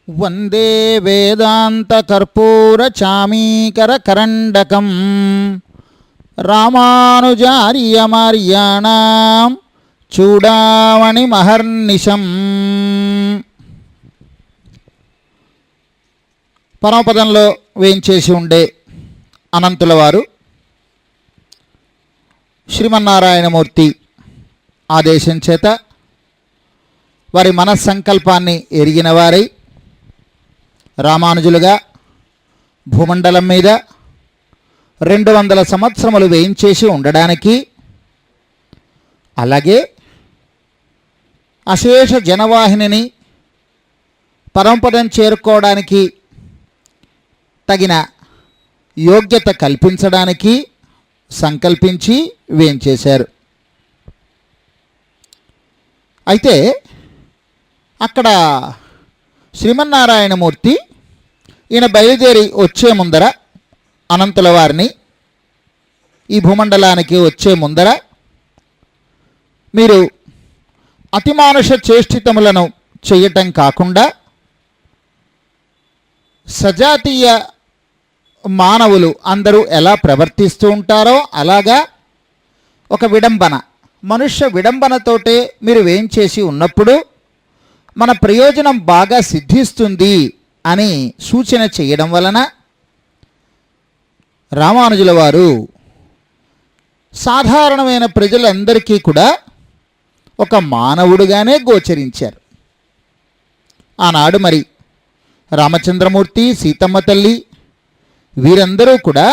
వందే వేదాంతకర్పూరచామీకరకరండకం రామానుజార్యమార్యాణాం చూడామణి మహర్నిశం. పరమపదంలో వేయించేసి ఉండే అనంతుల వారు శ్రీమన్నారాయణమూర్తి ఆదేశం చేత వారి మనస్సంకల్పాన్ని ఎరిగిన వారై రామానుజులుగా భూమండలం మీద 200 సంవత్సరములు వేయించేసి ఉండడానికి, అలాగే అశేష జనవాహినిని పరమపదం చేరుకోవడానికి తగిన యోగ్యత కల్పించడానికి సంకల్పించి వేయించేశారు. అయితే అక్కడ శ్రీమన్నారాయణమూర్తి ఈయన బయలుదేరి వచ్చే ముందర, అనంతుల వారిని ఈ భూమండలానికి వచ్చే ముందర మీరు అతిమానుష చేష్టితములను చేయటం కాకుండా సజాతీయ మానవులు అందరూ ఎలా ప్రవర్తిస్తూ ఉంటారో అలాగా ఒక విడంబన, మనుష్య విడంబనతోటే మీరు వేయించేసి ఉన్నప్పుడు మన ప్రయోజనం బాగా సిద్ధిస్తుంది అని సూచన చేయడం వలన రామానుజుల వారు సాధారణమైన ప్రజలందరికీ కూడా ఒక మానవుడుగానే గోచరించారు. ఆనాడు మరి రామచంద్రమూర్తి, సీతమ్మ తల్లి వీరందరూ కూడా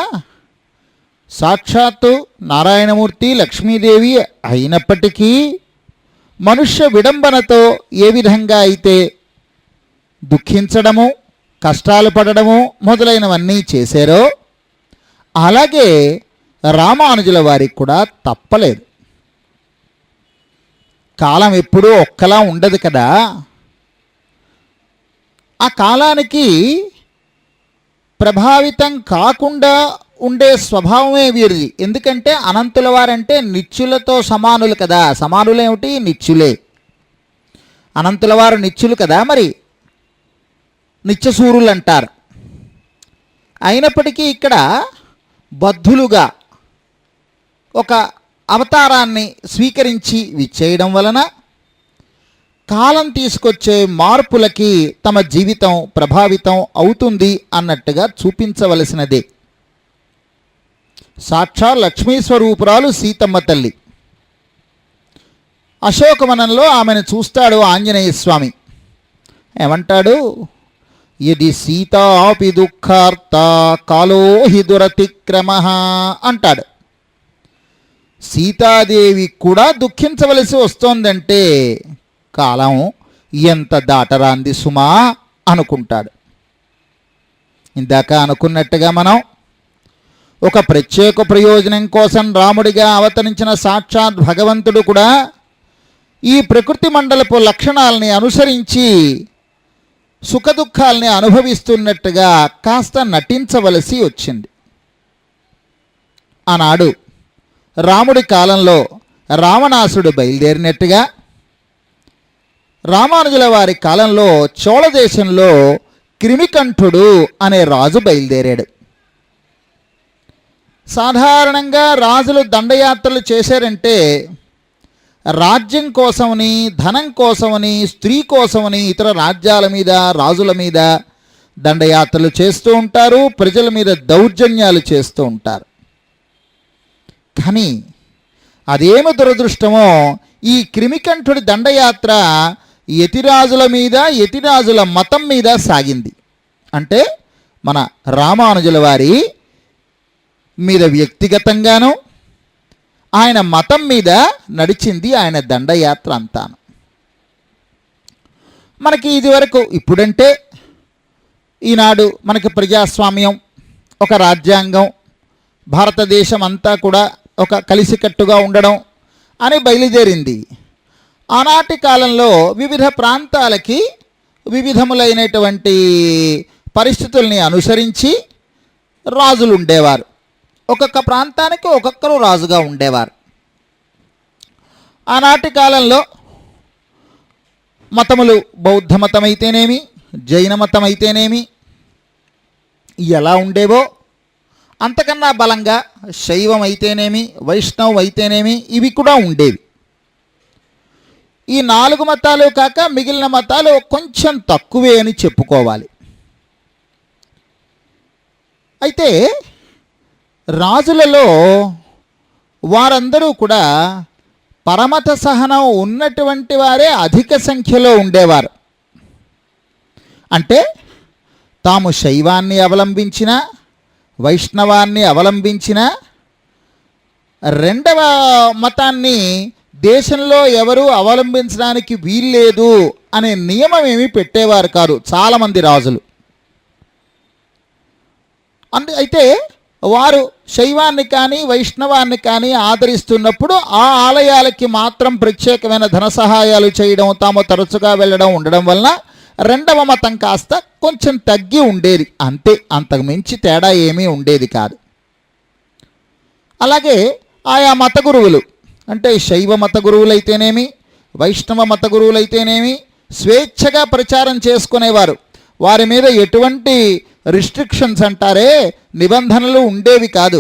సాక్షాత్తు నారాయణమూర్తి, లక్ష్మీదేవి అయినప్పటికీ మనుష్య విడంబనతో ఏ విధంగా అయితే దుఃఖించడము, కష్టాలు పడడము మొదలైనవన్నీ చేశారో అలాగే రామానుజుల వారికి కూడా తప్పలేదు. కాలం ఎప్పుడూ ఒక్కలా ఉండదు కదా. ఆ కాలానికి ప్రభావితం కాకుండా ఉండే స్వభావమే వీరిది. ఎందుకంటే అనంతుల వారంటే నిత్యులతో సమానులు కదా. సమానులేమిటి? నిత్యులే. అనంతుల వారు నిత్యులు కదా, మరి నిత్యసూరులు అంటారు. అయినప్పటికీ ఇక్కడ బద్ధులుగా ఒక అవతారాన్ని స్వీకరించి విచ్చేయడం వలన కాలం తీసుకొచ్చే మార్పులకి తమ జీవితం ప్రభావితం అవుతుంది అన్నట్టుగా చూపించవలసినదే. సాక్షాత్ లక్ష్మీ స్వరూపురాలు సీతమ్మ తల్లి. అశోకవనంలో ఆమెను చూస్తాడు ఆంజనేయ స్వామి. ఏమంటాడు? యది సీతాపి దుఃఖార్త కాలో హి దురతిక్రమ అంటాడు. సీతాదేవి కూడా దుఃఖించవలసి వస్తోందంటే కాలం ఎంత దాటరాంది సుమా అనుకుంటాడు. ఇందాక అనుకున్నట్టుగా మనం ఒక ప్రత్యేక ప్రయోజనం కోసం రాముడిగా అవతరించిన సాక్షాత్ భగవంతుడు కూడా ఈ ప్రకృతి మండలపు లక్షణాలని అనుసరించి సుఖదుఖాల్ని అనుభవిస్తున్నట్టుగా కాస్త నటించవలసి వచ్చింది. ఆనాడు రాముడి కాలంలో రావణాసుడు బయలుదేరినట్టుగా రామానుజుల వారి కాలంలో చోళ దేశంలో క్రిమికంఠుడు అనే రాజు బయలుదేరాడు. సాధారణంగా రాజులు దండయాత్రలు చేశారంటే రాజ్యం కోసమని, ధనం కోసమని, స్త్రీ కోసమని ఇతర రాజ్యాల మీద, రాజుల మీద దండయాత్రలు చేస్తూ ఉంటారు. ప్రజల మీద దౌర్జన్యాలు చేస్తూ ఉంటారు. కానీ అదేమి దురదృష్టమో, ఈ క్రిమికంఠుడి దండయాత్ర యతిరాజుల మీద, యతిరాజుల మతం మీద సాగింది. అంటే మన రామానుజుల వారి మీద వ్యక్తిగతంగాను, ఆయన మతం మీద నడిచింది ఆయన దండయాత్ర అంతాను. మనకి ఇదివరకు, ఇప్పుడంటే ఈనాడు మనకి ప్రజాస్వామ్యం, ఒక రాజ్యాంగం, భారతదేశం అంతా కూడా ఒక కలిసికట్టుగా ఉండడం అని బయలుదేరింది. ఆనాటి కాలంలో వివిధ ప్రాంతాలకి వివిధములైనటువంటి పరిస్థితుల్ని అనుసరించి రాజులు ఉండేవారు. ఒక్కొక్క ప్రాంతానికి ఒక్కొక్కరు రాజుగా ఉండేవారు. ఆనాటి కాలంలో మతములు బౌద్ధ మతమైతేనేమి, జైన మతం అయితేనేమి ఎలా ఉండేవో అంతకన్నా బలంగా శైవం అయితేనేమి వైష్ణవం అయితేనేమి ఇవి కూడా ఉండేవి. ఈ 4 మతాలు కాక మిగిలిన మతాలు కొంచెం తక్కువే అని చెప్పుకోవాలి. అయితే రాజులలో వారందరూ కూడా పరమత సహనం ఉన్నటువంటి వారే అధిక సంఖ్యలో ఉండేవారు. అంటే తాము శైవాన్ని అవలంబించిన వైష్ణవాన్ని అవలంబించిన రెండవ మతాన్ని దేశంలో ఎవరూ అవలంబించడానికి వీల్లేదు అనే నియమం ఏమీ పెట్టేవారు కాదు చాలామంది రాజులు. అయితే వారు శైవాన్ని కానీ వైష్ణవాన్ని కానీ ఆదరిస్తున్నప్పుడు ఆ ఆలయాలకి మాత్రం ప్రత్యేకమైన ధన సహాయాలు చేయడం, తాము తరచుగా వెళ్ళడం ఉండడం వలన రెండవ మతం కాస్త కొంచెం తగ్గి ఉండేది అంతే, అంతకు మించి తేడా ఏమీ ఉండేది కాదు. అలాగే ఆయా మత గురువులు అంటే శైవ మత గురువులైతేనేమి వైష్ణవ మత గురువులైతేనేమి స్వేచ్ఛగా ప్రచారం చేసుకునేవారు. వారి మీద ఎటువంటి రిస్ట్రిక్షన్స్ అంటారే నిబంధనలు ఉండేవి కాదు.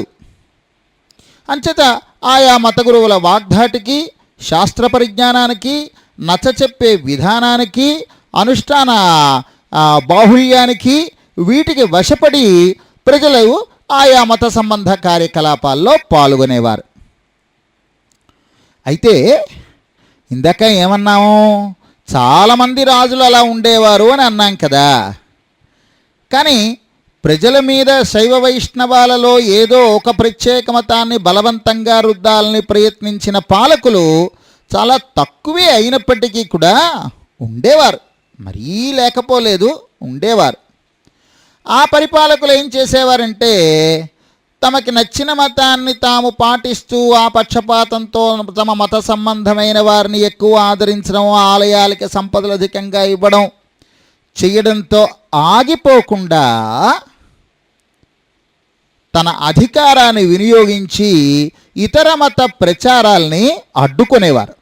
అంచేత ఆయా మత గురువుల వాగ్ధాటికి, శాస్త్ర పరిజ్ఞానానికి, నచ్చచెప్పే విధానానికి, అనుష్ఠాన బాహుళ్యానికి వీటికి వశపడి ప్రజలు ఆయా మత సంబంధ కార్యకలాపాల్లో పాల్గొనేవారు. అయితే ఇందాక ఏమన్నాము, చాలామంది రాజులు అలా ఉండేవారు అని అన్నాం కదా. కానీ ప్రజల మీద శైవ వైష్ణవాలలో ఏదో ఒక ప్రత్యేక మతాన్ని బలవంతంగా రుద్దాలని ప్రయత్నించిన పాలకులు చాలా తక్కువే అయినప్పటికీ కూడా ఉండేవారు, మరీ లేకపోలేదు, ఉండేవారు. ఆ పరిపాలకులు ఏం చేసేవారంటే తమకి నచ్చిన మతాన్ని తాము పాటిస్తూ ఆ పక్షపాతంతో తమ మత సంబంధమైన వారిని ఎక్కువ ఆదరించడం, ఆలయాలకి సంపదలు అధికంగా ఇవ్వడం చేయడంతో ఆగిపోకుండా తన అధికారాన్ని వినియోగించి ఇతర మత ప్రచారాల్ని అడ్డుకునేవారు.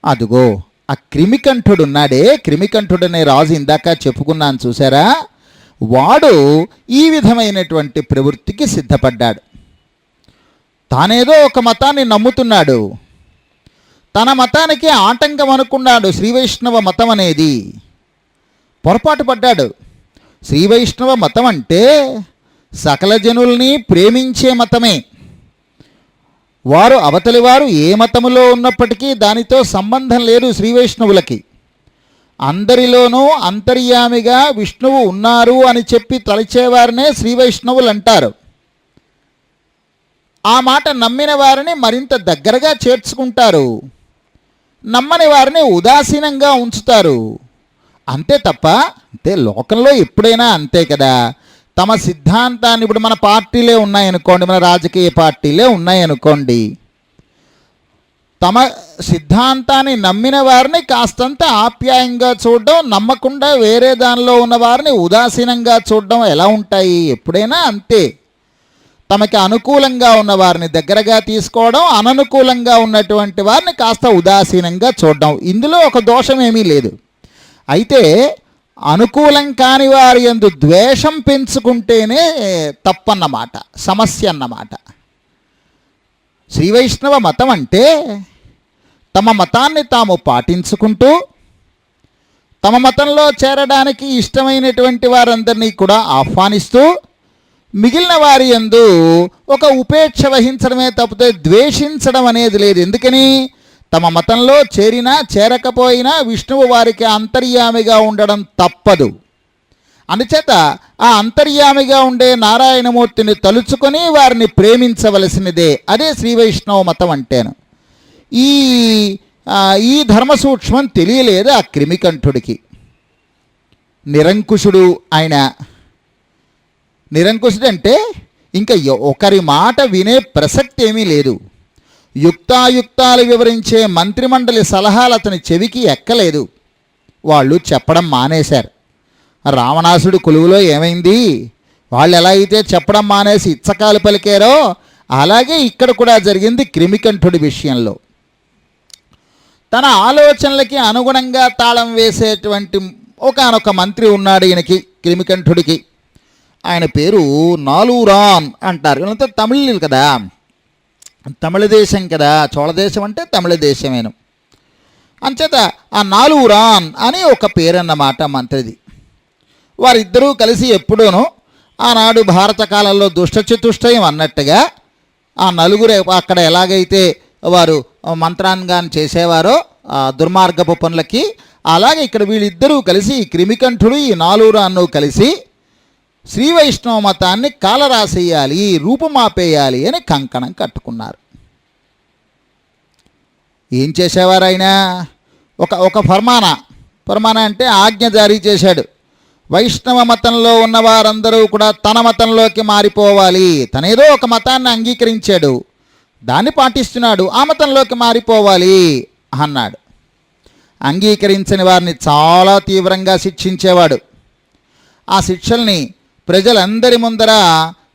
అదుగో ఆ క్రిమికంఠుడున్నాడే, క్రిమికంఠుడనే రాజు ఇందాక చెప్పుకున్నాను చూసారా, వాడు ఈ విధమైనటువంటి ప్రవృత్తికి సిద్ధపడ్డాడు. తానేదో ఒక మతాన్ని నమ్ముతున్నాడు, తన మతానికి ఆటంకం అనుకున్నాడు శ్రీవైష్ణవ మతం అనేది. పొరపాటు పడ్డాడు. శ్రీవైష్ణవ మతం అంటే సకల జనుల్ని ప్రేమించే మతమే. వారు అవతలి వారు ఏ మతములో ఉన్నప్పటికీ దానితో సంబంధం లేదు శ్రీవైష్ణవులకి. అందరిలోనూ అంతర్యామిగా విష్ణువు ఉన్నారు అని చెప్పి తలచేవారినే శ్రీవైష్ణవులు అంటారు. ఆ మాట నమ్మిన వారిని మరింత దగ్గరగా చేర్చుకుంటారు, నమ్మని వారిని ఉదాసీనంగా ఉంచుతారు. అంతే తప్ప, అంతే లోకంలో ఎప్పుడైనా అంతే కదా. తమ సిద్ధాంతాన్ని, ఇప్పుడు మన పార్టీలే ఉన్నాయనుకోండి, మన రాజకీయ పార్టీలే ఉన్నాయనుకోండి, తమ సిద్ధాంతాన్ని నమ్మిన వారిని కాస్తంత ఆప్యాయంగా చూడడం, నమ్మకుండా వేరే దానిలో ఉన్న వారిని ఉదాసీనంగా చూడడం ఎలా ఉంటాయి? ఎప్పుడైనా అంతే. తమకి అనుకూలంగా ఉన్న వారిని దగ్గరగా తీసుకోవడం, అననుకూలంగా ఉన్నటువంటి వారిని కాస్త ఉదాసీనంగా చూడడం, ఇందులో ఒక దోషం ఏమీ లేదు. అయితే అనుకూలం కాని వారి యందు ద్వేషం పెంచుకుంటేనే తప్పన్నమాట, సమస్య అన్నమాట. శ్రీవైష్ణవ మతం అంటే తమ మతాన్ని తాము పాటించుకుంటూ తమ మతంలో చేరడానికి ఇష్టమైనటువంటి వారందరినీ కూడా ఆహ్వానిస్తూ మిగిలిన వారి యందు ఒక ఉపేక్ష వహించడమే తప్పితే ద్వేషించడం అనేది లేదు. ఎందుకని? తమ మతంలో చేరినా చేరకపోయినా విష్ణువు వారికి అంతర్యామిగా ఉండడం తప్పదు. అందుచేత ఆ అంతర్యామిగా ఉండే నారాయణమూర్తిని తలుచుకొని వారిని ప్రేమించవలసినదే. అదే శ్రీవైష్ణవ మతం అంటేను. ఈ ధర్మ సూక్ష్మం తెలియలేదు ఆ క్రిమికంఠుడికి. నిరంకుశుడు ఆయన. నిరంకుశుడు అంటే ఇంకా ఒకరి మాట వినే ప్రసక్తి ఏమీ లేదు. యుక్తాయుక్తాలు వివరించే మంత్రిమండలి సలహాలు అతని చెవికి ఎక్కలేదు. వాళ్ళు చెప్పడం మానేశారు. రావణాసుడు కొలువులో ఏమైంది? వాళ్ళు ఎలా అయితే చెప్పడం మానేసి ఇచ్చకాలు పలికారో అలాగే ఇక్కడ కూడా జరిగింది క్రిమికంఠుడి విషయంలో. తన ఆలోచనలకి అనుగుణంగా తాళం వేసేటువంటి ఒకానొక మంత్రి ఉన్నాడు ఈయనకి, క్రిమికంఠుడికి. ఆయన పేరు నాలూరాన్ అంటారు. వీళ్ళంతా తమిళులు కదా, తమిళ దేశం కదా, చోళ దేశం అంటే తమిళ దేశమేను. అంచేత ఆ నాలూరాన్ అని ఒక పేరన్నమాట మంత్రిది. వారిద్దరూ కలిసి ఎప్పుడూనూ ఆనాడు భారత కాలంలో దుష్టచతుష్టయం అన్నట్టుగా ఆ నలుగురు అక్కడ ఎలాగైతే వారు మంత్రాంగాన్ని చేసేవారో ఆ దుర్మార్గపు పనులకి, అలాగే ఇక్కడ వీళ్ళిద్దరూ కలిసి, ఈ క్రిమికంఠుడు ఈ నాలూరాన్ను కలిసి శ్రీ వైష్ణవ మతాన్ని కాలరాసేయాలి, రూపుమాపేయాలి అని కంకణం కట్టుకున్నారు. ఏం చేసేవారు ఆయన? ఒక ఫర్మానా అంటే ఆజ్ఞ జారీ చేశాడు. వైష్ణవ మతంలో ఉన్న వారందరూ కూడా తన మతంలోకి మారిపోవాలి. తనేదో ఒక మతాన్ని అంగీకరించాడు, దాన్ని పాటిస్తున్నాడు, ఆ మతంలోకి మారిపోవాలి అన్నాడు. అంగీకరించని వారిని చాలా తీవ్రంగా శిక్షించేవాడు. ఆ శిక్షల్ని ప్రజలందరి ముందర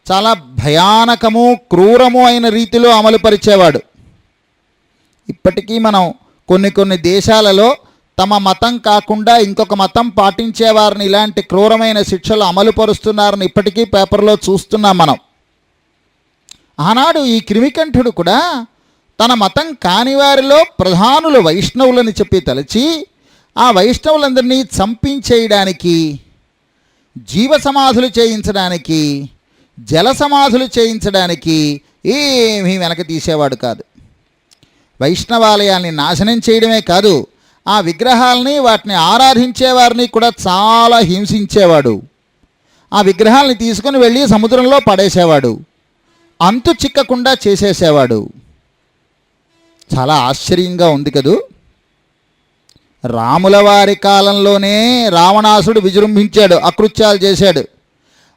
చాలా భయానకము, క్రూరము అయిన రీతిలో అమలుపరిచేవాడు. ఇప్పటికీ మనం కొన్ని దేశాలలో తమ మతం కాకుండా ఇంకొక మతం పాటించేవారిని ఇలాంటి క్రూరమైన శిక్షలు అమలుపరుస్తున్నారని ఇప్పటికీ పేపర్లో చూస్తున్నాం మనం. ఆనాడు ఈ క్రిమికంఠుడు కూడా తన మతం కాని వారిలో ప్రధానులు వైష్ణవులని చెప్పి తలచి ఆ వైష్ణవులందరినీ చంపించేయడానికి, జీవ సమాధులు చేయించడానికి, జల సమాధులు చేయించడానికి ఏమీ వెనక తీసేవాడు కాదు. వైష్ణవాలయాల్ని నాశనం చేయడమే కాదు, ఆ విగ్రహాలని, వాటిని ఆరాధించేవారిని కూడా చాలా హింసించేవాడు. ఆ విగ్రహాలని తీసుకుని వెళ్ళి సముద్రంలో పడేసేవాడు, అంతు చిక్కకుండా చేసేసేవాడు. చాలా ఆశ్చర్యంగా ఉంది కదూ. రాముల వారి కాలంలోనే రావణాసుడు విజృంభించాడు, అకృత్యాలు చేశాడు.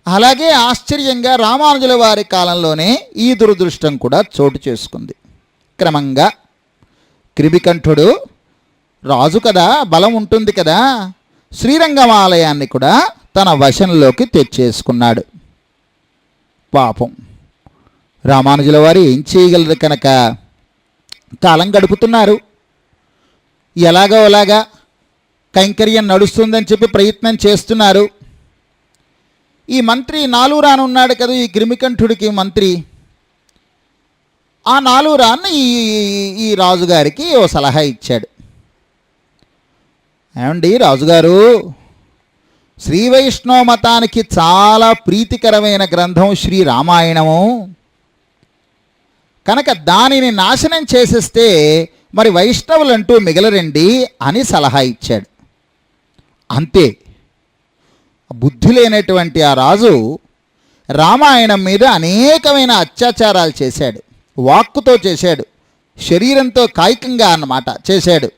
అలాగే ఆశ్చర్యంగా రామానుజుల వారి కాలంలోనే ఈ దురదృష్టం కూడా చోటు చేసుకుంది. క్రమంగా క్రిమికంఠుడు రాజు కదా, బలం ఉంటుంది కదా, శ్రీరంగం ఆలయాన్ని కూడా తన వశంలోకి తెచ్చేసుకున్నాడు. పాపం రామానుజుల వారు ఏం చేయగలరు కనుక కాలం గడుపుతున్నారు. ఎలాగో అలాగా కైంకర్యం నడుస్తుందని చెప్పి ప్రయత్నం చేస్తున్నారు. ఈ మంత్రి నాలూరాన్ ఉన్నాడు కదా, ఈ క్రిమికంఠుడికి మంత్రి. ఆ నాలూరాన్ ఈ రాజుగారికి ఓ సలహా ఇచ్చాడు. ఏమండి రాజుగారు, శ్రీ వైష్ణవ మతానికి చాలా ప్రీతికరమైన గ్రంథం శ్రీ రామాయణము కనుక దానిని నాశనం చేసేస్తే మరి వైష్ణవులంటూ మిగలరండి అని సలహా ఇచ్చాడు. అంతే, బుద్ధి లేనటువంటి ఆ రాజు రామాయణం మీద అనేకమైన అత్యాచారాలు చేశాడు. వాక్కుతో చేశాడు, శరీరంతో కాయికంగా అన్నమాట చేశాడు.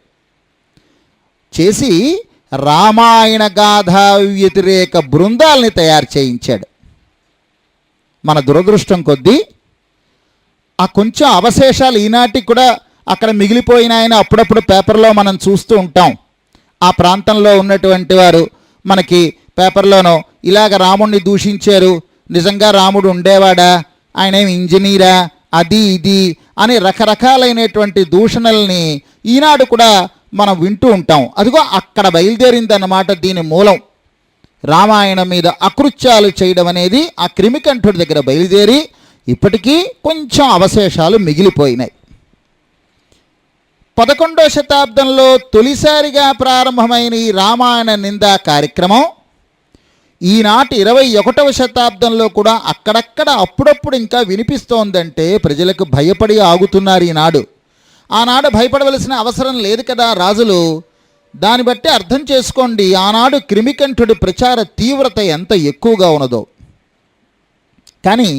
చేసి రామాయణ గాథా వ్యతిరేక బృందాల్ని తయారు చేయించాడు. మన దురదృష్టం కొద్దీ ఆ కొంచెం అవశేషాలు ఈనాటికి కూడా అక్కడ మిగిలిపోయినాయని అప్పుడప్పుడు పేపర్లో మనం చూస్తూ ఉంటాం. ఆ ప్రాంతంలో ఉన్నటువంటి వారు మనకి పేపర్లోనో ఇలాగ రాముడిని దూషించారు, నిజంగా రాముడు ఉండేవాడా, ఆయన ఏమి ఇంజనీరా, అది ఇది అని రకరకాలైనటువంటి దూషణల్ని ఈనాడు కూడా మనం వింటూ ఉంటాం. అదిగో అక్కడ బయలుదేరిందన్నమాట దీని మూలం. రామాయణం మీద అకృత్యాలు చేయడం అనేది ఆ క్రిమికంఠుడి దగ్గర బయలుదేరి ఇప్పటికీ కొంచెం అవశేషాలు మిగిలిపోయినాయి. 11వ శతాబ్దంలో తొలిసారిగా ప్రారంభమైన ఈ రామాయణ నిందా కార్యక్రమం ఈనాటి 21వ శతాబ్దంలో కూడా అక్కడక్కడ అప్పుడప్పుడు ఇంకా వినిపిస్తోందంటే ప్రజలకు భయపడి ఆగుతున్నారు ఈనాడు. ఆనాడు భయపడవలసిన అవసరం లేదు కదా రాజులు. దాన్ని బట్టి అర్థం చేసుకోండి ఆనాడు క్రిమికంఠుడి ప్రచార తీవ్రత ఎంత ఎక్కువగా ఉన్నదో. కానీ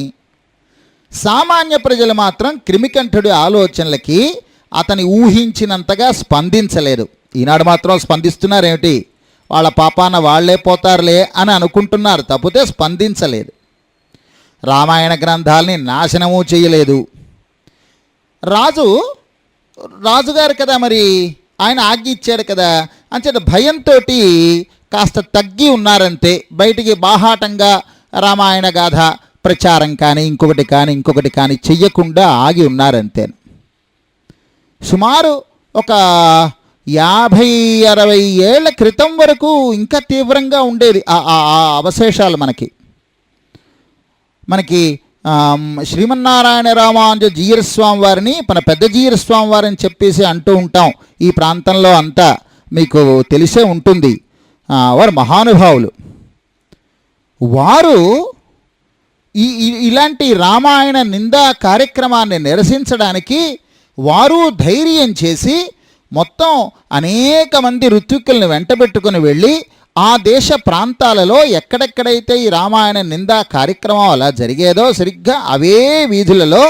సామాన్య ప్రజలు మాత్రం క్రిమికంఠుడి ఆలోచనలకి అతని ఊహించినంతగా స్పందించలేదు. ఈనాడు మాత్రం స్పందిస్తున్నారేమిటి, వాళ్ళ పాపాన వాళ్లే పోతారులే అని అనుకుంటున్నారు తప్పితే స్పందించలేదు. రామాయణ గ్రంథాలని నాశనము చేయలేదు. రాజుగారు కదా, మరి ఆయన ఆజ్ఞ ఇచ్చాడు కదా, అంచేత భయంతో కాస్త తగ్గి ఉన్నారంతే. బయటికి బాహాటంగా రామాయణ గాథ ప్రచారం కానీ ఇంకొకటి కానీ చెయ్యకుండా ఆగి ఉన్నారంతే. సుమారు ఒక 50-60 ఏళ్ల క్రితం వరకు ఇంకా తీవ్రంగా ఉండేది ఆ అవశేషాలు మనకి శ్రీమన్నారాయణ రామానుజ జీయరస్వామి వారిని మన పెద్ద జీయరస్వామి వారిని చెప్పేసి అంటూ ఉంటాం. ఈ ప్రాంతంలో అంతా మీకు తెలిసే ఉంటుంది. వారు మహానుభావులు. వారు ఇలాంటి రామాయణ నిందా కార్యక్రమాన్ని నిరసించడానికి వారు ధైర్యం చేసి మొత్తం అనేక మంది ఋత్విక్కుల్ని వెంటబెట్టుకుని వెళ్ళి ఆ దేశ ప్రాంతాలలో ఎక్కడెక్కడైతే ఈ రామాయణ నిందా కార్యక్రమం అలా జరిగేదో సరిగ్గా అవే వీధులలో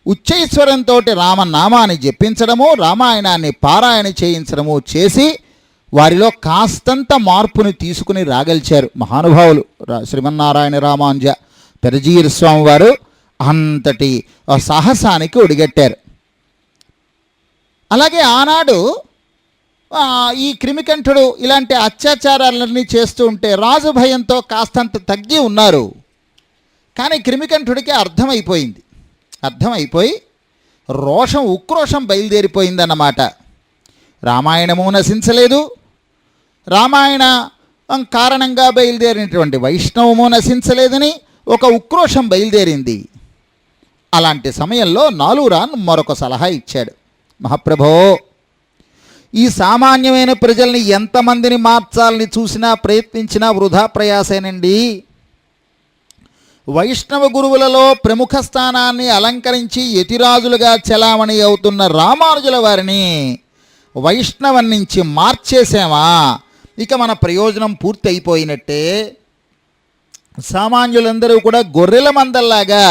ఉచ్చైశ్వరంతో రామనామాన్ని జపించడము, రామాయణాన్ని పారాయణ చేయించడము చేసి వారిలో కాస్తంత మార్పుని తీసుకుని రాగలిచారు మహానుభావులు. శ్రీమన్నారాయణ రామానుజ పెదజీయరస్వామి వారు అంతటి సాహసానికి ఒడిగట్టారు. అలాగే ఆనాడు ఈ క్రిమికంఠుడు ఇలాంటి అత్యాచారాలన్నీ చేస్తూ ఉంటే రాజు భయంతో కాస్తంత తగ్గి ఉన్నారు. కానీ క్రిమికంఠుడికి అర్థమైపోయి ఉక్రోషం బయలుదేరిపోయిందన్నమాట. రామాయణము నశించలేదు, రామాయణ కారణంగా బయలుదేరినటువంటి వైష్ణవము నశించలేదని ఒక ఉక్రోషం బయలుదేరింది. అలాంటి సమయంలో నాలురాన్ మరొక సలహా ఇచ్చాడు. మహాప్రభో, ఈ సామాన్యమైన ప్రజల్ని ఎంతమందిని మార్చాలని చూసినా ప్రయత్నించినా వృధా ప్రయాసేనండి. వైష్ణవ గురువులలో ప్రముఖ స్థానాన్ని అలంకరించి యతిరాజులుగా చలామణి అవుతున్న రామానుజుల వారిని వైష్ణవం నుంచి మార్చేసామా ఇక మన ప్రయోజనం పూర్తి అయిపోయినట్టే. సామాన్యులందరూ కూడా గొర్రెల మందల్లాగా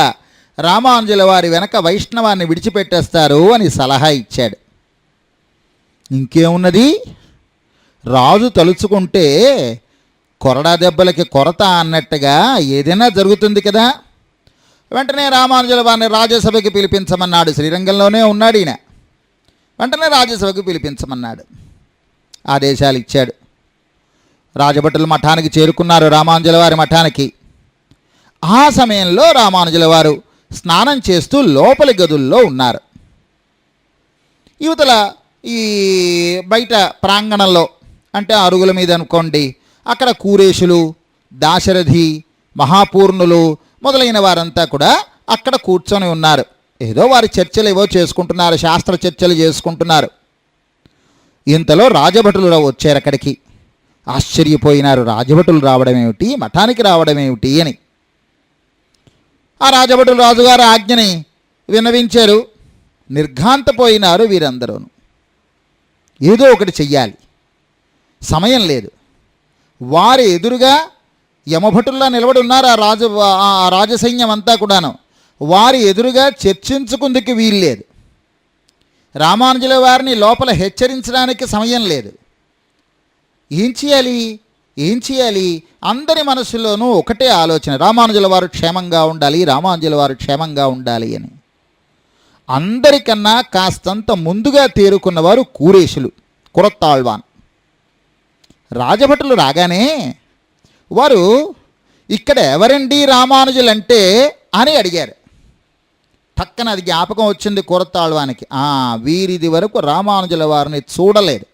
రామానుజుల వారి వెనక వైష్ణవాన్ని విడిచిపెట్టేస్తారు అని సలహా ఇచ్చాడు. ఇంకేమున్నది, రాజు తలుచుకుంటే కొరడా దెబ్బలకి కొరత అన్నట్టుగా ఏదైనా జరుగుతుంది కదా. వెంటనే రామానుజుల వారిని రాజ్యసభకి పిలిపించమన్నాడు. శ్రీరంగంలోనే ఉన్నాడు ఈయన. వెంటనే రాజ్యసభకు పిలిపించమన్నాడు, ఆదేశాలు ఇచ్చాడు. రాజభటులు మఠానికి చేరుకున్నారు, రామానుజుల వారి మఠానికి. ఆ సమయంలో రామానుజుల వారు స్నానం చేస్తూ లోపలి గదుల్లో ఉన్నారు. యువతల ఈ బయట ప్రాంగణంలో అంటే అరుగుల మీద అనుకోండి, అక్కడ కూరేషులు, దాశరథి, మహాపూర్ణులు మొదలైన వారంతా కూడా అక్కడ కూర్చొని ఉన్నారు. ఏదో వారి చర్చలు ఏవో చేసుకుంటున్నారు, శాస్త్ర చర్చలు చేసుకుంటున్నారు. ఇంతలో రాజభటులు వచ్చారు అక్కడికి. ఆశ్చర్యపోయినారు, రాజభటులు రావడం ఏమిటి, మఠానికి రావడం ఏమిటి అని. ఆ రాజభటులు రాజుగారి ఆజ్ఞని విన్నవించారు. నిర్ఘాంతపోయినారు వీరందరూ. ఏదో ఒకటి చెయ్యాలి, సమయం లేదు. వారి ఎదురుగా యమభటుల్లా నిలబడి ఉన్నారు ఆ రాజసైన్యం అంతా కూడాను. వారి ఎదురుగా చర్చించుకుందుకు వీల్లేదు. రామానుజుల వారిని లోపల హెచ్చరించడానికి సమయం లేదు. ఏం చేయాలి అందరి మనసులోనూ ఒకటే ఆలోచన, రామానుజుల వారు క్షేమంగా ఉండాలి, రామానుజుల వారు క్షేమంగా ఉండాలి అని. అందరికన్నా కాస్తంత ముందుగా తేరుకున్నవారు కూరేషులు, కురత్తాళ్వాన్. రాజభటులు రాగానే వారు ఇక్కడ ఎవరండి రామానుజులంటే అని అడిగారు. పక్కన అది జ్ఞాపకం వచ్చింది కురత్తాళ్వానికి. వీరిది వరకు రామానుజుల వారిని చూడలేదు,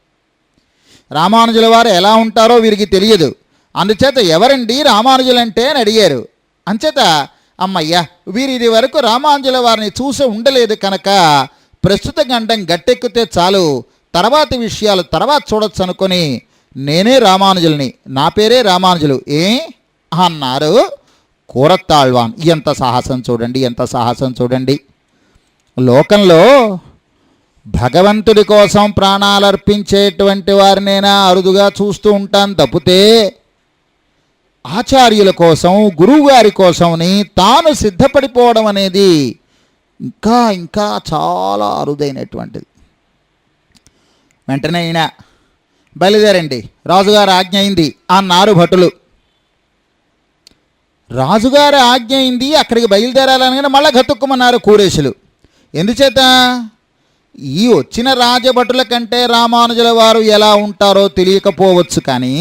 రామానుజుల వారు ఎలా ఉంటారో వీరికి తెలియదు. అందుచేత ఎవరండి రామానుజులంటే అని అడిగారు. అంచేత అమ్మయ్య వీరిది వరకు రామానుజుల వారిని చూసి ఉండలేదు కనుక ప్రస్తుత గండం గట్టెక్కితే చాలు, తర్వాతి విషయాలు తర్వాత చూడొచ్చు అనుకొని నేనే రామానుజుల్ని, నా పేరే రామానుజులు అన్నారు కురత్తాళ్వాన్. ఎంత సాహసం చూడండి, ఎంత సాహసం చూడండి. లోకంలో భగవంతుడి కోసం ప్రాణాలర్పించేటువంటి వారినైనా అరుదుగా చూస్తూ ఉంటాను తప్పితే ఆచార్యుల కోసం, గురువుగారి కోసమని తాను సిద్ధపడిపోవడం అనేది ఇంకా ఇంకా చాలా అరుదైనటువంటిది. వెంటనే ఈయన బయలుదేరండి, రాజుగారి ఆజ్ఞ అయింది అన్నారు భటులు. రాజుగారి ఆజ్ఞ అయింది, అక్కడికి బయలుదేరాలని మళ్ళీ గతుక్కుమన్నారు కూరేషులు. ఎందుచేత ఈ వచ్చిన రాజభటుల కంటే రామానుజుల వారు ఎలా ఉంటారో తెలియకపోవచ్చు, కానీ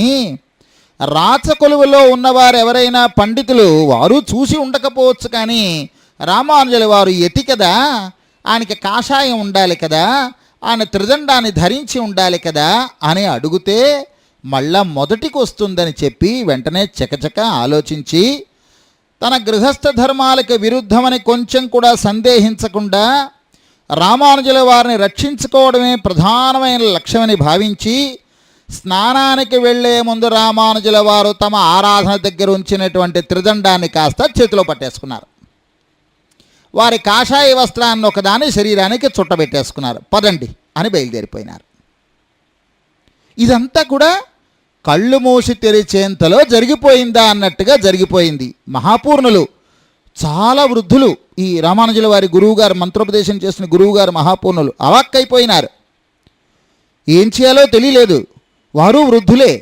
రాచకొలువులో ఉన్నవారు ఎవరైనా పండితులు వారు చూసి ఉండకపోవచ్చు, కానీ రామానుజుల వారు యతి కదా, ఆయనకి కాషాయం ఉండాలి కదా, ఆయన త్రిదండాన్ని ధరించి ఉండాలి కదా అని అడిగితే మళ్ళా మొదటికి వస్తుందని చెప్పి వెంటనే చకచక ఆలోచించి తన గృహస్థ ధర్మాలకు విరుద్ధమని కొంచెం కూడా సందేహించకుండా రామానుజుల వారిని రక్షించుకోవడమే ప్రధానమైన లక్ష్యమని భావించి స్నానానికి వెళ్లే ముందు రామానుజుల వారు తమ ఆరాధన దగ్గర ఉంచినటువంటి త్రిదండాన్ని కాస్త చేతిలో పట్టేసుకున్నారు. వారి కాషాయ వస్త్రాన్ని ఒకదాని శరీరానికి చుట్టబెట్టేసుకున్నారు. పదండి అని బయలుదేరిపోయినారు. ఇదంతా కూడా కళ్ళు మూసి తెరిచేంతలో జరిగిపోయిందా అన్నట్టుగా జరిగిపోయింది. మహాపూర్ణులు, చాలా వృద్ధులు, ఈ రామానుజుల వారి గురువుగారు, మంత్రోపదేశం చేసిన గురువుగారు మహాపూర్ణులు అవాక్కైపోయినారు. ఏం చేయాలో తెలియలేదు. వారు వృద్ధులే.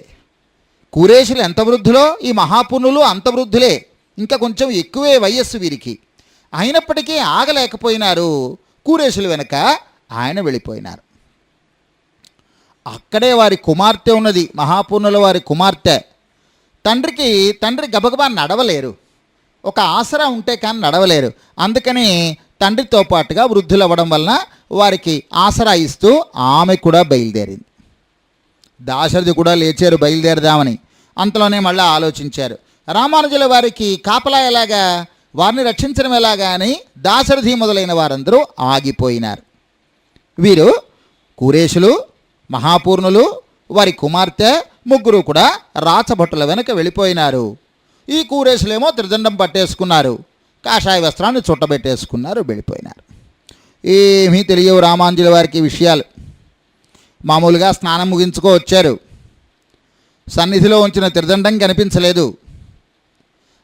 కురేషులు ఎంత వృద్ధులో ఈ మహాపూర్ణులు అంత వృద్ధులే, ఇంకా కొంచెం ఎక్కువే వయస్సు వీరికి. అయినప్పటికీ ఆగలేకపోయినారు. కురేషుల వెనక ఆయన వెళ్ళిపోయినారు. అక్కడే వారి కుమార్తె ఉన్నది, మహాపూర్ణుల వారి కుమార్తె. తండ్రి గబగబా నడవలేరు, ఒక ఆసరా ఉంటే కానీ నడవలేరు. అందుకని తండ్రితో పాటుగా వృద్ధులు అవ్వడం వలన వారికి ఆసరా ఇస్తూ ఆమె కూడా బయలుదేరింది. దాశరథి కూడా లేచారు బయలుదేరదామని. అంతలోనే మళ్ళీ ఆలోచించారు, రామానుజుల వారికి కాపలా ఎలాగా, వారిని రక్షించడం ఎలాగా అని దాశరథి మొదలైన వారందరూ ఆగిపోయినారు. వీరు కురేషులు, మహాపూర్ణులు, వారి కుమార్తె ముగ్గురు కూడా రాచభటుల వెనక వెళ్ళిపోయినారు. ఈ కురేషులేమో త్రిదండం పట్టేసుకున్నారు, కాషాయ వస్త్రాన్ని చుట్టబెట్టేసుకున్నారు, వెళ్ళిపోయినారు. ఏమీ తెలియవు రామానుజుల వారికి విషయాలు. మామూలుగా స్నానం ముగించుకో వచ్చారు. సన్నిధిలో ఉంచిన త్రిదండం కనిపించలేదు,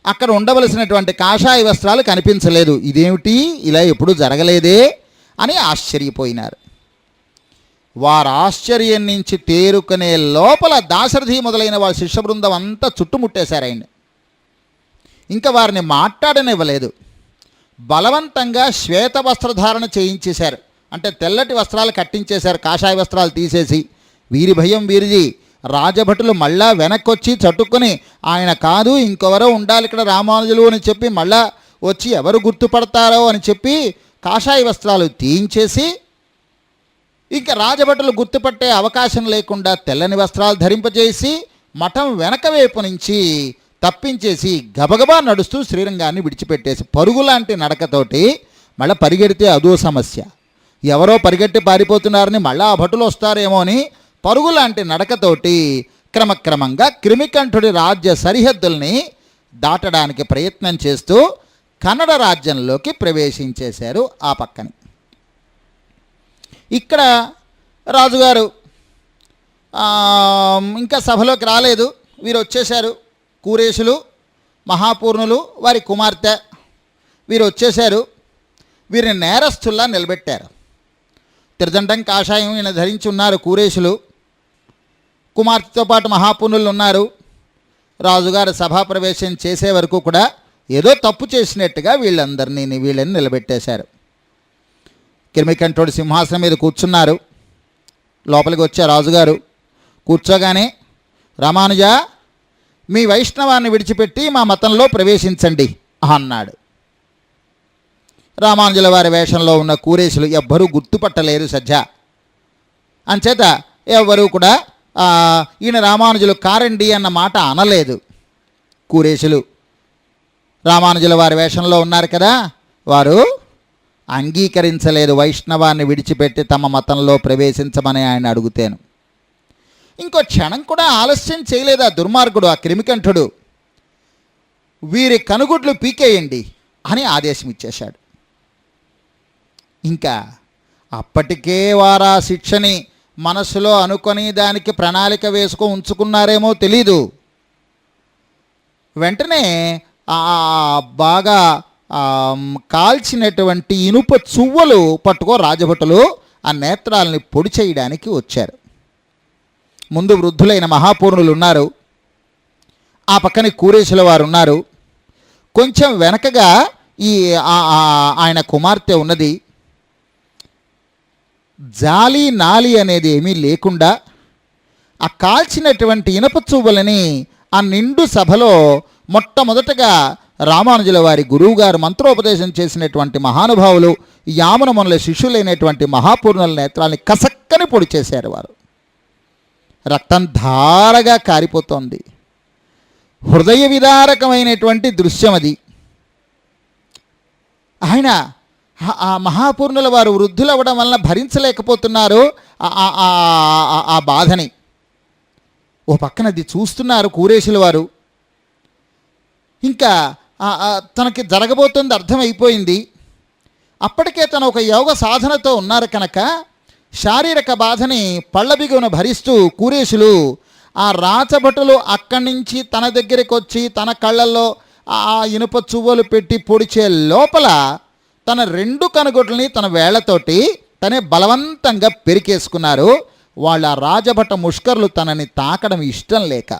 అక్కడ ఉండవలసినటువంటి కాషాయ వస్త్రాలు కనిపించలేదు. ఇదేమిటి, ఇలా ఎప్పుడూ జరగలేదే అని ఆశ్చర్యపోయినారు. వారు ఆశ్చర్యం నుంచి తేరుకునే లోపల దాశరథి మొదలైన వారి శిష్య బృందం అంతా చుట్టుముట్టేశారు ఆయన. ఇంకా వారిని మాట్లాడనివ్వలేదు. బలవంతంగా శ్వేత వస్త్రధారణ చేయించేశారు, అంటే తెల్లటి వస్త్రాలు కట్టించేశారు, కాషాయ వస్త్రాలు తీసేసి. వీరి భయం వీరిది. రాజభటులు మళ్ళా వెనక్కొచ్చి చట్టుకొని ఆయన కాదు ఇంకెవరో ఉండాలి ఇక్కడ రామానుజులు అని చెప్పి మళ్ళా వచ్చి ఎవరు గుర్తుపడతారో అని చెప్పి కాషాయ వస్త్రాలు తీయించేసి, ఇంకా రాజభటులు గుర్తుపట్టే అవకాశం లేకుండా తెల్లని వస్త్రాలు ధరింపజేసి మఠం వెనక వైపు నుంచి తప్పించేసి గబగబా నడుస్తూ శ్రీరంగాన్ని విడిచిపెట్టేసి పరుగులాంటి నడకతోటి మళ్ళీ పరిగెడితే అదో సమస్య, ఎవరో పరిగెట్టి పారిపోతున్నారని మళ్ళా ఆ భటులు వస్తారేమో అని పరుగులాంటి నడకతోటి క్రమక్రమంగా క్రిమికంఠుడి రాజ్య సరిహద్దుల్ని దాటడానికి ప్రయత్నం చేస్తూ కన్నడ రాజ్యంలోకి ప్రవేశించేశారు. ఆ పక్కని ఇక్కడ రాజుగారు ఇంకా సభలోకి రాలేదు. వీరు వచ్చేశారు. కురేషులు, మహాపూర్ణులు, వారి కుమార్తె వీరు వచ్చేశారు. వీరిని నేరస్తుల్లా నిలబెట్టారు. త్రిదండం కాషాయం ఈయన ధరించి ఉన్నారు కురేషులు. కుమార్తెతో పాటు మహాపూర్ణులు ఉన్నారు. రాజుగారు సభాప్రవేశం చేసే వరకు కూడా ఏదో తప్పు చేసినట్టుగా వీళ్ళని నిలబెట్టేశారు. క్రిమికంఠుడు సింహాసనం మీద కూర్చున్నారు. లోపలికి వచ్చే రాజుగారు కూర్చోగానే, రామానుజ, మీ వైష్ణవాన్ని విడిచిపెట్టి మా మతంలో ప్రవేశించండి అన్నాడు. రామానుజుల వారి వేషంలో ఉన్న కురేషులు ఎవ్వరూ గుర్తుపట్టలేరు సజ్జ. అంచేత ఎవ్వరూ కూడా ఈయన రామానుజులు కారండి అన్న మాట అనలేదు. కురేషులు రామానుజుల వారి వేషంలో ఉన్నారు కదా, వారు అంగీకరించలేదు వైష్ణవాన్ని విడిచిపెట్టి తమ మతంలో ప్రవేశించమని ఆయన అడుగుతాను. ఇంకో క్షణం కూడా ఆలస్యం చేయలేదు ఆ దుర్మార్గుడు, ఆ క్రిమికంఠుడు. వీరి కనుగుడ్లు పీకేయండి అని ఆదేశం ఇచ్చేశాడు. ఇంకా అప్పటికే వారా శిక్షని మనసులో అనుకొని దానికి ప్రణాళిక వేసుకొని ఉంచుకున్నారేమో తెలీదు. వెంటనే బాగా కాల్చినటువంటి ఇనుప చువ్వలు పట్టుకో రాజభటులు ఆ నేత్రాలని పొడి చేయడానికి వచ్చారు. ముందు వృద్ధులైన మహాపూర్ణులు ఉన్నారు, ఆ పక్కన కురేషుల వారు ఉన్నారు. కొంచెం వెనకగా ఆయన కుమార్తె ఉన్నది. జాలి నాలి అనేది ఏమీ లేకుండా ఆ కాల్చినటువంటి ఇనప చువ్వలని ఆ నిండు సభలో మొట్టమొదటగా రామానుజుల వారి గురువుగారు మంత్రోపదేశం చేసినటువంటి మహానుభావులు యామున మునుల శిష్యులైనటువంటి మహాపూర్ణుల నేత్రాల్ని కసక్కని పొడి చేశారు వారు. రక్తం ధారగా కారిపోతోంది. హృదయ విదారకమైనటువంటి దృశ్యం అది. ఆయన ఆ మహాపూర్ణుల వారు వృద్ధులు అవ్వడం వలన భరించలేకపోతున్నారు ఆ బాధని. ఓ పక్కన అది చూస్తున్నారు కూరేషుల వారు. ఇంకా తనకి జరగబోతుంది అర్థమైపోయింది. అప్పటికే తను ఒక యోగ సాధనతో ఉన్నారు కనుక శారీరక బాధని పళ్ళబిగున భరిస్తూ కూరేషులు ఆ రాచభటులు అక్కడి నుంచి తన దగ్గరికి వచ్చి తన కళ్ళల్లో ఆ ఇనుప చువ్వలు పెట్టి పొడిచే లోపల తన 2 కనుగొడ్లని తన వేళ్లతోటి తనే బలవంతంగా పెరికేసుకున్నారు. వాళ్ళ రాజభట ముష్కర్లు తనని తాకడం ఇష్టం లేక.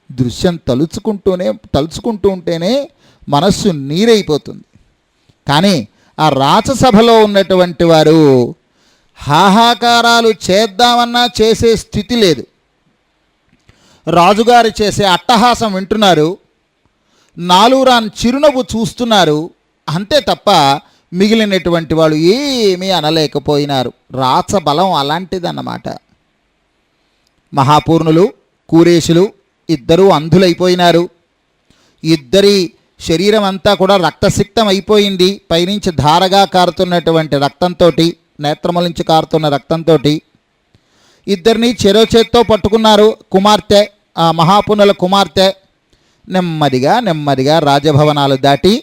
దృశ్యం తలుచుకుంటూ ఉంటేనే మనస్సు నీరైపోతుంది. కానీ ఆ రాచసభలో ఉన్నటువంటి వారు హాహాకారాలు చేద్దామన్నా చేసే స్థితి లేదు. రాజుగారు చేసే అట్టహాసం వింటున్నారు, నాలుగురాన్ చిరునవ్వు చూస్తున్నారు. అంతే తప్ప మిగిలినటువంటి వాళ్ళు ఏమీ అనలేకపోయినారు. రాచబలం అలాంటిదన్నమాట. మహాపూర్ణులు కూరేషులు ఇద్దరూ అంధులైపోయినారు. ఇద్దరి శరీరం అంతా కూడా రక్తసిక్తం అయిపోయింది. పైనుంచి ధారగా కారుతున్నటువంటి రక్తంతో, నేత్రముల నుంచి కారుతున్న రక్తంతో ఇద్దరిని చెరో చేత్తో పట్టుకున్నారు. కుమార్తె, ఆ మహాపూర్ణుల కుమార్తె నెమ్మదిగా రాజభవనాలు దాటి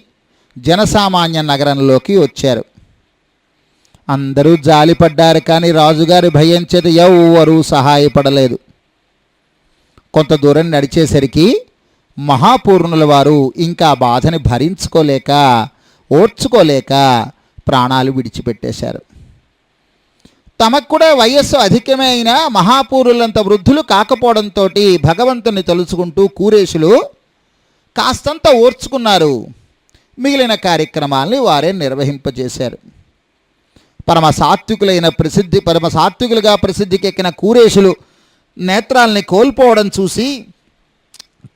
జనసామాన్య నగరంలోకి వచ్చారు. అందరూ జాలిపడ్డారు, కానీ రాజుగారి భయం చేత ఎవ్వరూ సహాయపడలేదు. కొంత దూరం నడిచేసరికి మహాపూర్ణుల వారు ఇంకా బాధని భరించుకోలేక ఓర్చుకోలేక ప్రాణాలు విడిచిపెట్టేశారు. తమకు కూడా వయస్సు అధికమే అయినా మహాపూర్ణులంత వృద్ధులు కాకపోవడంతో భగవంతుని తలుచుకుంటూ కూరేషులు కాస్తంత ఓర్చుకున్నారు. మిగిలిన కార్యక్రమాల్ని వారే నిర్వహింపజేశారు. పరమ సాత్వికులుగా ప్రసిద్ధికెక్కిన కూరేషులు నేత్రాల్ని కోల్పోవడం చూసి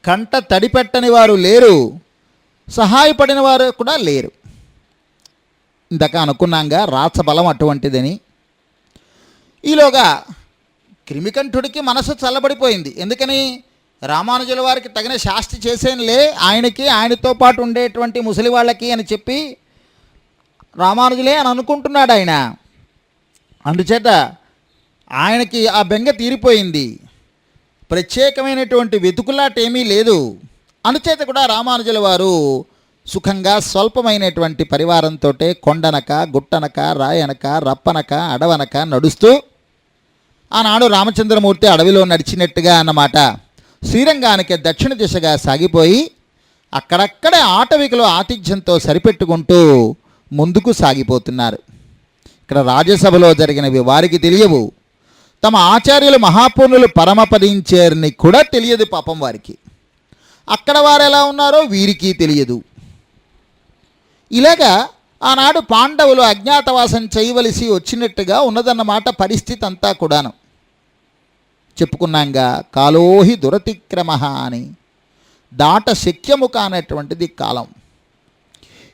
కంట తడిపెట్టని వారు లేరు, సహాయపడిన వారు కూడా లేరు. ఇందాక అనుకున్నాంగా రాచబలం అటువంటిదని. ఈలోగా క్రిమికంఠుడికి మనసు చల్లబడిపోయింది. ఎందుకని? రామానుజుల వారికి తగిన శాస్తి చేసేనులే, ఆయనతో పాటు ఉండేటువంటి ముసలి వాళ్ళకి అని చెప్పి రామానుజులే అని అనుకుంటున్నాడు ఆయన. అందుచేత ఆయనకి ఆ బెంగ తీరిపోయింది. ప్రత్యేకమైనటువంటి వెతుకులాట ఏమీ లేదు. అందుచేత కూడా రామానుజుల వారు సుఖంగా స్వల్పమైనటువంటి పరివారంతో కొండనక గుట్టనక రాయనక రప్పనక అడవనక నడుస్తూ ఆనాడు రామచంద్రమూర్తి అడవిలో నడిచినట్టుగా అన్నమాట శ్రీరంగానికి దక్షిణ దిశగా సాగిపోయి అక్కడక్కడే ఆటవికులు ఆతిథ్యంతో సరిపెట్టుకుంటూ ముందుకు సాగిపోతున్నారు. ఇక్కడ రాజ్యసభలో జరిగినవి వారికి తెలియవు. తమ ఆచార్యులు మహాపూర్ణులు పరమపదించేరని కూడా తెలియదు పాపం వారికి. అక్కడ వారు ఎలా ఉన్నారో వీరికి తెలియదు. ఇలాగా ఆనాడు పాండవులు అజ్ఞాతవాసం చేయవలసి వచ్చినట్టుగా ఉన్నదన్నమాట పరిస్థితి అంతా కూడాను. చెప్పుకున్నాంగా కాలోహి దురతిక్రమ అని, దాట శక్యము కానటువంటిది కాలం.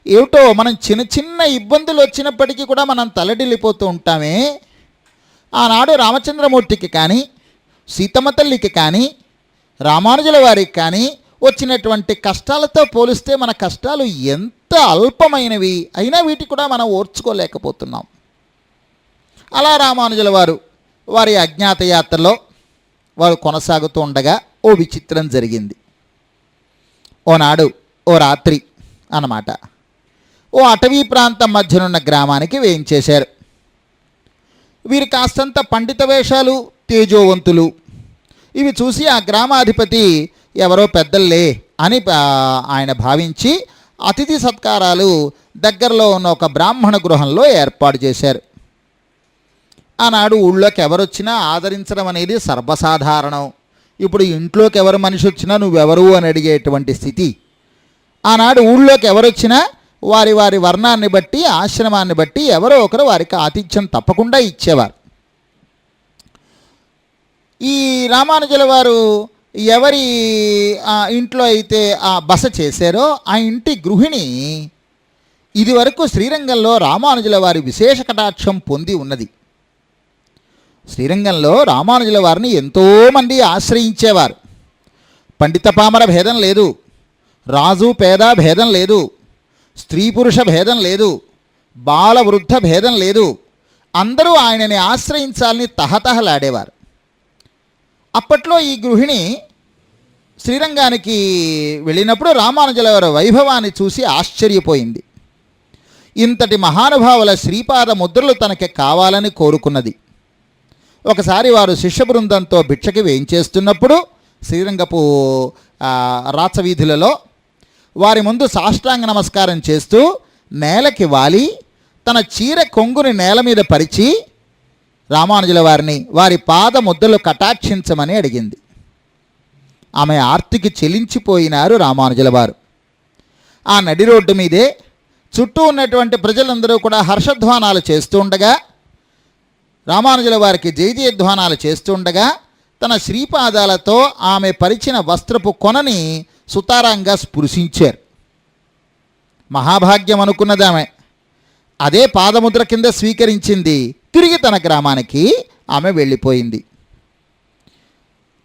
ఏమిటో మనం చిన్న ఇబ్బందులు వచ్చినప్పటికీ కూడా మనం తలడిల్లిపోతూ ఉంటామే. ఆనాడు రామచంద్రమూర్తికి కానీ సీతమ్మ తల్లికి కానీ రామానుజుల వారికి కానీ వచ్చినటువంటి కష్టాలతో పోలిస్తే మన కష్టాలు ఎంత అల్పమైనవి అయినా వీటి కూడా మనం ఓర్చుకోలేకపోతున్నాం. అలా రామానుజుల వారి అజ్ఞాత యాత్రలో వారు కొనసాగుతూ ఉండగా ఓ విచిత్రం జరిగింది. ఓనాడు ఓ రాత్రి అన్నమాట ఓ అటవీ ప్రాంతం మధ్యనున్న గ్రామానికి వేయించేశారు. వీరు కాస్తంత పండిత వేషాలు, తేజోవంతులు. ఇవి చూసి ఆ గ్రామాధిపతి ఎవరో పెద్దల్లే అని ఆయన భావించి అతిథి సత్కారాలు దగ్గరలో ఉన్న ఒక బ్రాహ్మణ గృహంలో ఏర్పాటు చేశారు. ఆనాడు ఊళ్ళోకి ఎవరొచ్చినా ఆదరించడం అనేది సర్వసాధారణం. ఇప్పుడు ఇంట్లోకి ఎవరు మనిషి వచ్చినా నువ్వెవరు అని అడిగేటువంటి స్థితి. ఆనాడు ఊళ్ళోకి ఎవరొచ్చినా వారి వర్ణాన్ని బట్టి, ఆశ్రమాన్ని బట్టి ఎవరో ఒకరు వారికి ఆతిథ్యం తప్పకుండా ఇచ్చేవారు. ఈ రామానుజుల వారు ఎవరి ఇంట్లో అయితే ఆ బస చేశారో ఆ ఇంటి గృహిణి ఇది వరకు శ్రీరంగంలో రామానుజుల వారి విశేష కటాక్షం పొంది ఉన్నది. శ్రీరంగంలో రామానుజుల వారిని ఎంతోమంది ఆశ్రయించేవారు. పండిత పామర భేదం లేదు, రాజు పేద భేదం లేదు, స్త్రీ పురుష భేదం లేదు, బాల వృద్ధ భేదం లేదు. అందరూ ఆయనని ఆశ్రయించాలని తహతహలాడేవారు. అప్పట్లో ఈ గృహిణి శ్రీరంగానికి వెళ్ళినప్పుడు రామానుజుల వారి వైభవాన్ని చూసి ఆశ్చర్యపోయింది. ఇంతటి మహానుభావుల శ్రీపాద ముద్రలు తనకి కావాలని కోరుకున్నది. ఒకసారి వారు శిష్య బృందంతో భిక్షకి వేయించేస్తున్నప్పుడు శ్రీరంగపు రాచవీధులలో వారి ముందు సాష్టాంగ నమస్కారం చేస్తూ నేలకి వాలి తన చీర కొంగుని నేల మీద పరిచి రామానుజుల వారిని వారి పాద ముద్దలు కటాక్షించమని అడిగింది. ఆమె ఆర్తికి చెలించిపోయినారు రామానుజుల వారు. ఆ నడి రోడ్డు మీదే చుట్టూ ఉన్నటువంటి ప్రజలందరూ కూడా హర్షధ్వానాలు చేస్తూ ఉండగా, రామానుజుల వారికి జయజయధ్వానాలు చేస్తూ ఉండగా తన శ్రీపాదాలతో ఆమె పరిచిన వస్త్రపు కొనని సుతారంగా స్పృశించారు. మహాభాగ్యం అనుకున్నది ఆమె. అదే పాదముద్ర కింద స్వీకరించింది. తిరిగి తన గ్రామానికి ఆమె వెళ్ళిపోయింది.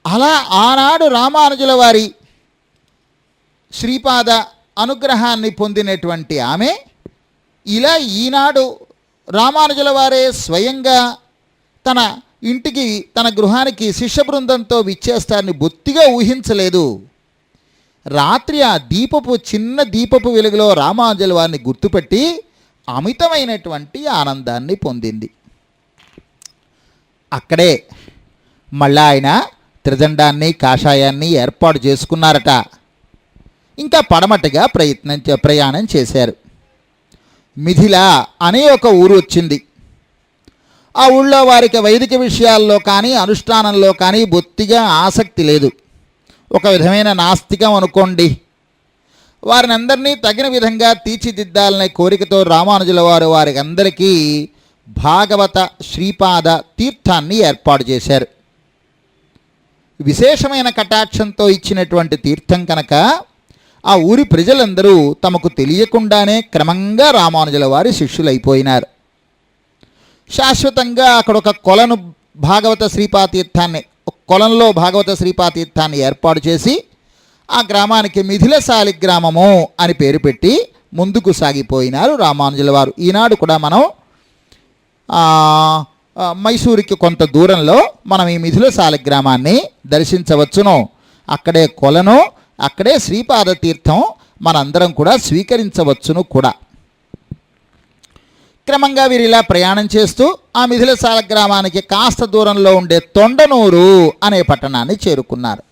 అలా ఆనాడు రామానుజుల వారి శ్రీపాద అనుగ్రహాన్ని పొందినటువంటి ఆమె ఇలా ఈనాడు రామానుజుల వారే స్వయంగా తన ఇంటికి తన గృహానికి శిష్య బృందంతో విచ్చేస్తారని బొత్తిగా ఊహించలేదు. రాత్రి ఆ చిన్న దీపపు వెలుగులో రామానుజుల వారిని గుర్తుపెట్టి అమితమైనటువంటి ఆనందాన్ని పొందింది. అక్కడే మళ్ళా ఆయన త్రిదండాన్ని కాషాయాన్ని ఏర్పాటు చేసుకున్నారట. ఇంకా పడమటిగా ప్రయాణం చేశారు. మిథిల అనే ఒక ఊరు వచ్చింది. ఆ ఊళ్ళో వారికి వైదిక విషయాల్లో కానీ అనుష్ఠానంలో కానీ బొత్తిగా ఆసక్తి లేదు. ఒక విధమైన నాస్తికం అనుకోండి. వారిని అందరినీ తగిన విధంగా తీర్చిదిద్దాలనే కోరికతో రామానుజుల వారు వారికి అందరికీ భాగవత శ్రీపాద తీర్థాన్ని ఏర్పాటు చేశారు. విశేషమైన కటాక్షంతో ఇచ్చినటువంటి తీర్థం కనుక ఆ ఊరి ప్రజలందరూ తమకు తెలియకుండానే క్రమంగా రామానుజుల వారి శిష్యులైపోయినారు. శాశ్వతంగా అక్కడ ఒక కొలను భాగవత శ్రీపాతీర్థాన్ని కొలంలో భాగవత శ్రీపాతీర్థాన్ని ఏర్పాటు చేసి ఆ గ్రామానికి మిథిల శాలిగ్రామము అని పేరు పెట్టి ముందుకు సాగిపోయినారు రామానుజుల వారు. ఈనాడు కూడా మనం మైసూరుకి కొంత దూరంలో మనం ఈ మిథిల శాలిగ్రామాన్ని దర్శించవచ్చును. అక్కడే కొలను, అక్కడే శ్రీపాద తీర్థం మనందరం కూడా స్వీకరించవచ్చును కూడా. క్రమంగా వీరు ఇలా ప్రయాణం చేస్తూ ఆ మిథిల శాలిగ్రామానికి కాస్త దూరంలో ఉండే తొండనూరు అనే పట్టణాన్ని చేరుకున్నారు.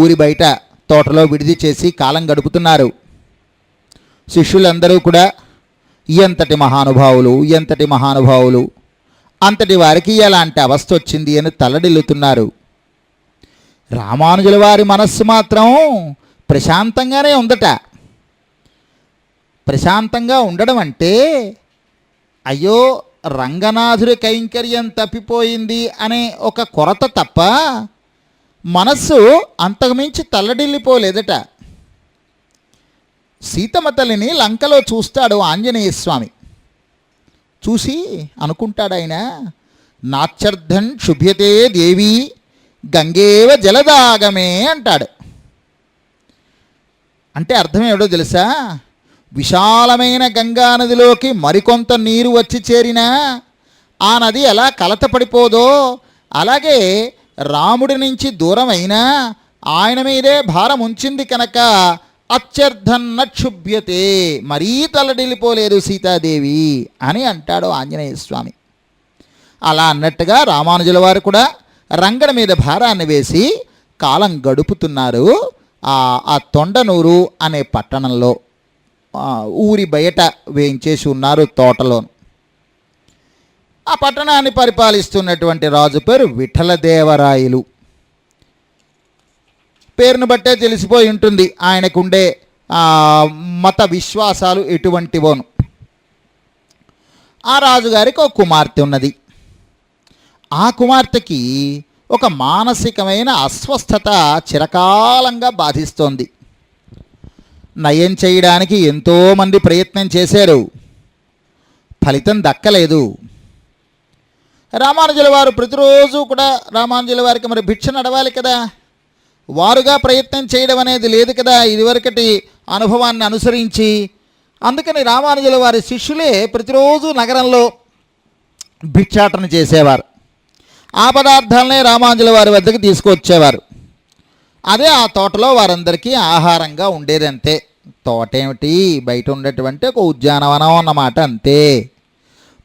ఊరి బయట తోటలో విడిది చేసి కాలం గడుపుతున్నారు. శిష్యులందరూ కూడా ఎంతటి మహానుభావులు, ఎంతటి మహానుభావులు, అంతటి వారికి ఎలాంటి అవస్థ వచ్చింది అని తల్లడిల్లుతున్నారు. రామానుజుల వారి మనస్సు మాత్రం ప్రశాంతంగానే ఉందట. ప్రశాంతంగా ఉండడం అంటే అయ్యో రంగనాథుడి కైంకర్యం తప్పిపోయింది అనే ఒక కొరత తప్ప మనస్సు అంతకుమించి తల్లడిల్లిపోలేదట. సీతమ్మ తల్లిని లంకలో చూస్తాడు ఆంజనేయ స్వామి. చూసి అనుకుంటాడు ఆయన, నాత్యర్థం శుభ్యతే దేవి గంగేవ జలదాగమే అంటాడు. అంటే అర్థం ఏమిటో తెలుసా? విశాలమైన గంగా నదిలోకి మరికొంత నీరు వచ్చి చేరినా ఆ నది ఎలా కలతపడిపోదో అలాగే రాముడి నుంచి దూరమైనా ఆయన మీదే భారం ఉంచింది కనుక అత్యర్థన్నక్షుభ్యతే, మరీ తల్లడిల్లిపోలేదు సీతాదేవి అని అంటాడు ఆంజనేయ స్వామి. అలా అన్నట్టుగా రామానుజుల వారు కూడా రంగడ మీద భారాన్ని వేసి కాలం గడుపుతున్నారు ఆ తొండనూరు అనే పట్టణంలో. ఊరి బయట వేయించేసి ఉన్నారు తోటలో. ఆ పట్టణాన్ని పరిపాలిస్తున్నటువంటి రాజు పేరు విఠలదేవరాయలు. పేరును బట్టే తెలిసిపోయి ఉంటుంది ఆయనకుండే మత విశ్వాసాలు ఎటువంటివోను. ఆ రాజుగారికి ఒక కుమార్తె ఉన్నది. ఆ కుమార్తెకి ఒక మానసికమైన అస్వస్థత చిరకాలంగా బాధిస్తోంది. నయం చేయడానికి ఎంతోమంది ప్రయత్నం చేశారు, ఫలితం దక్కలేదు. రామానుజుల వారు ప్రతిరోజు కూడా రామానుజుల వారికి మరి భిక్ష నడవాలి కదా, వారుగా ప్రయత్నం చేయడం అనేది లేదు కదా ఇదివరకటి అనుభవాన్ని అనుసరించి. అందుకని రామానుజుల వారి శిష్యులే ప్రతిరోజు నగరంలో భిక్షాటన చేసేవారు. ఆ పదార్థాలనే రామానుజుల వారి వద్దకు తీసుకువచ్చేవారు. అదే ఆ తోటలో వారందరికీ ఆహారంగా ఉండేదంతే. తోట ఏమిటి, బయట ఉండేటువంటి ఒక ఉద్యానవనం అన్నమాట అంతే.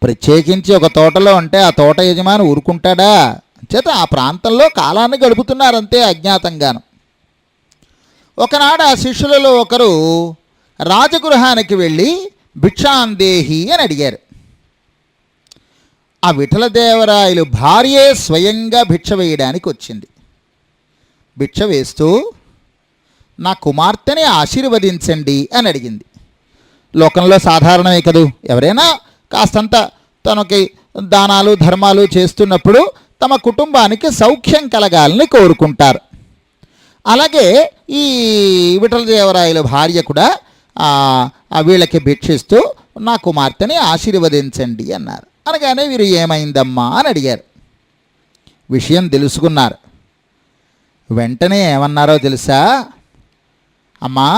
ప్రత్యేకించి ఒక తోటలో ఉంటే ఆ తోట యజమాని ఊరుకుంటాడా? చేత ఆ ప్రాంతంలో కాలాన్ని గడుపుతున్నారంతే అజ్ఞాతంగాను. ఒకనాడు ఆ శిష్యులలో ఒకరు రాజగృహానికి వెళ్ళి భిక్షాందేహి అని అడిగారు. ఆ విఠలదేవరాయలు భార్యే స్వయంగా భిక్ష వేయడానికి వచ్చింది. భిక్ష వేస్తూ నా కుమార్తెని ఆశీర్వదించండి అని అడిగింది. లోకంలో సాధారణమే కదూ, ఎవరైనా కాస్తంత తనకి దానాలు ధర్మాలు చేస్తున్నప్పుడు తమ కుటుంబానికి సౌఖ్యం కలగాలని కోరుకుంటారు. అలాగే ఈ విఠలదేవరాయల భార్య కూడా వీళ్ళకి భిక్షిస్తూ నా కుమార్తెని ఆశీర్వదించండి అన్నారు. అనగానే వీరు ఏమైందమ్మా అని అడిగారు. విషయం తెలుసుకున్నారు. వెంటనే ఏమన్నారో తెలుసా? అమ్మా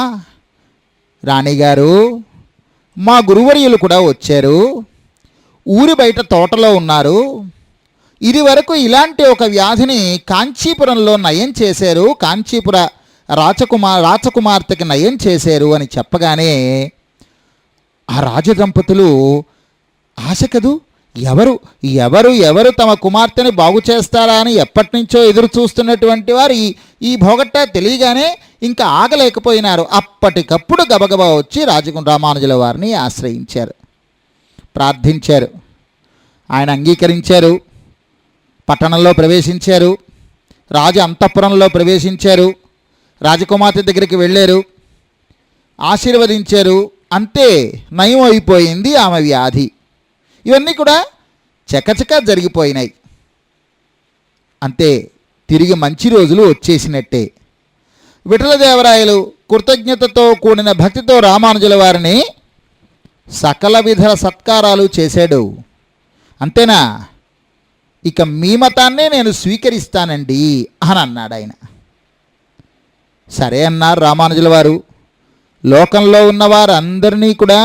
రాణిగారు, మా గురువర్యులు కూడా వచ్చారు, ఊరి బయట తోటలో ఉన్నారు. ఇది వరకు ఇలాంటి ఒక వ్యాధిని కాంచీపురంలో నయం చేశారు, కాంచీపుర రాచకుమార్తెకి నయం చేశారు అని చెప్పగానే ఆ రాజదంపతులు ఆశ కదూ, ఎవరు ఎవరు ఎవరు తమ కుమార్తెని బాగు చేస్తారా అని ఎప్పటి నుంచో ఎదురు చూస్తున్నటువంటి వారు ఈ భోగట్టా తెలియగానే ఇంకా ఆగలేకపోయినారు. అప్పటికప్పుడు గబగబా వచ్చి రామానుజుల వారిని ఆశ్రయించారు, ప్రార్థించారు. ఆయన అంగీకరించారు. పట్టణంలో ప్రవేశించారు, రాజు అంతఃపురంలో ప్రవేశించారు, రాజకుమార్తె దగ్గరికి వెళ్ళారు, ఆశీర్వదించారు. అంతే, నయం అయిపోయింది ఆమె వ్యాధి. ఇవన్నీ కూడా చకచకా జరిగిపోయినాయి. అంతే, తిరిగి మంచి రోజులు వచ్చేసినట్టే. విఠలదేవరాయలు కృతజ్ఞతతో కూడిన భక్తితో రామానుజుల వారిని సకల విధ సత్కారాలు చేశాడు. అంతేనా, ఇక మీ మతాన్నే నేను స్వీకరిస్తానండి అని అన్నాడు ఆయన. సరే అన్నారు రామానుజుల వారు. లోకంలో ఉన్నవారందరినీ కూడా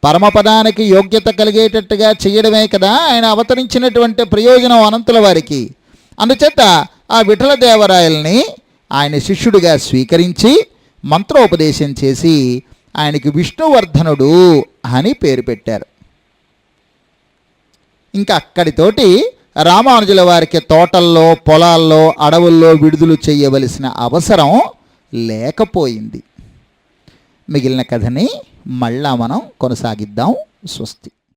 పరమపదానికి యోగ్యత కలిగేటట్టుగా చేయడమే కదా ఆయన అవతరించినటువంటి ప్రయోజనం అనంతుల వారికి. అందుచేత ఆ విఠలదేవరాయల్ని ఆయన శిష్యుడిగా స్వీకరించి మంత్రోపదేశం చేసి ఆయనకి విష్ణువర్ధనుడు అని పేరు పెట్టారు. ఇంకా అక్కడితోటి రామానుజుల వారికి తోటల్లో, పొలాల్లో, అడవుల్లో విడుదల చేయవలసిన అవసరం లేకపోయింది. మిగిలిన కథని మళ్ళా మనం కొనసాగిద్దాం. స్వస్తి.